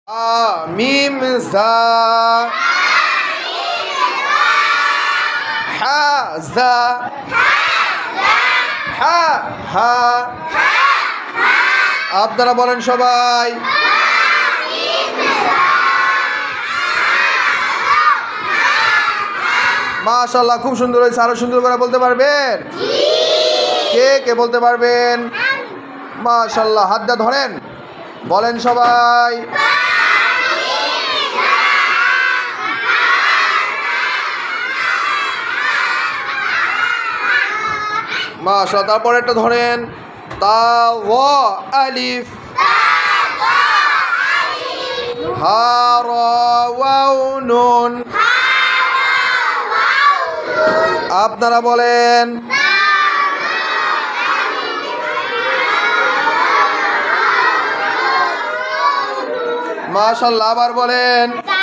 মিম জা হা জা হা হা। আপনারা বলেন সবাই। মাশাআল্লাহ, খুব সুন্দর হয়েছে। আরো সুন্দর করে বলতে পারবেন? কে কে বলতে পারবেন? মাশাআল্লাহ, হাতটা ধরেন, বলেন সবাই। মাশাআল্লাহ, তারপর একটা ধরেন, তা ওয়া আলিফ হা রা ওয়াও নুন। আপনারা বলেন। মাশাআল্লাহ, আবার বলেন।